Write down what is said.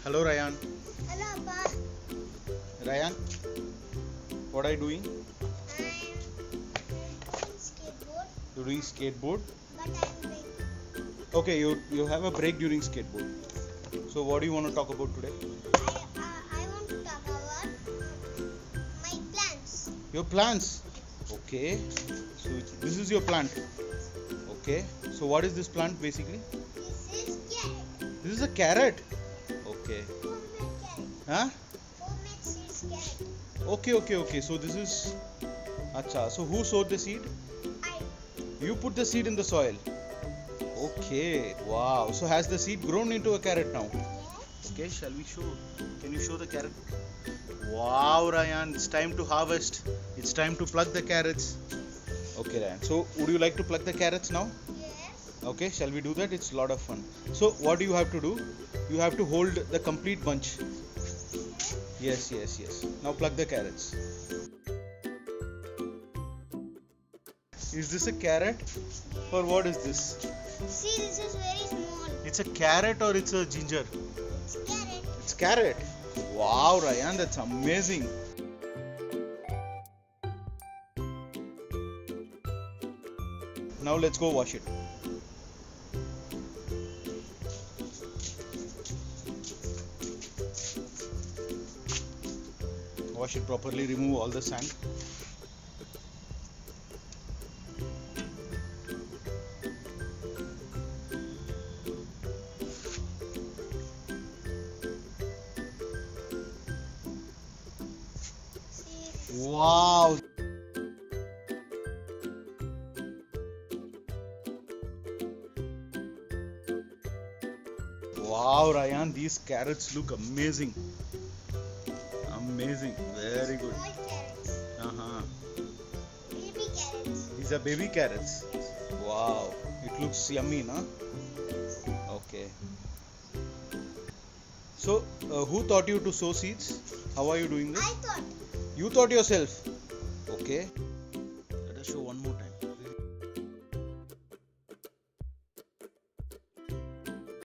Hello Ryan. Hello, Appa. Ryan, what are you doing? I'm skateboard, You're doing skateboard. but I'm big. Okay, you have a break during skateboard. So what do you want to talk about today? I want to talk about my plants. Your plants. Okay. So this is your plant. Okay. So what is this plant basically? This is carrot. This is a carrot. Okay. Homemade carrot. Huh? Homemade seeds carrot. Okay. So this is. Acha. So who sowed the seed? I. You put the seed in the soil. Okay. Wow. So has the seed grown into a carrot now? Yes. Okay. Shall we show? Can you show the carrot? Wow, Ryan. It's time to harvest. It's time to pluck the carrots. Okay, Ryan. So would you like to pluck the carrots now? Yes. Okay. Shall we do that? It's a lot of fun. So what do you have to do? You have to hold the complete bunch. Yes. Now pluck the carrots. Is this a carrot? Or what is this? See, this is very small. It's a carrot or it's a ginger? It's carrot. It's carrot. Wow, Ryan, that's amazing. Now let's go wash it. Wash it properly, remove all the sand. See, Wow. Wow, Ryan, these carrots look amazing. Amazing. Very good. small carrots. Uh-huh. Baby carrots. These are baby carrots. Wow. It looks yummy, na? Okay. So, who taught you to sow seeds? How are you doing this? I thought. You taught yourself. Okay.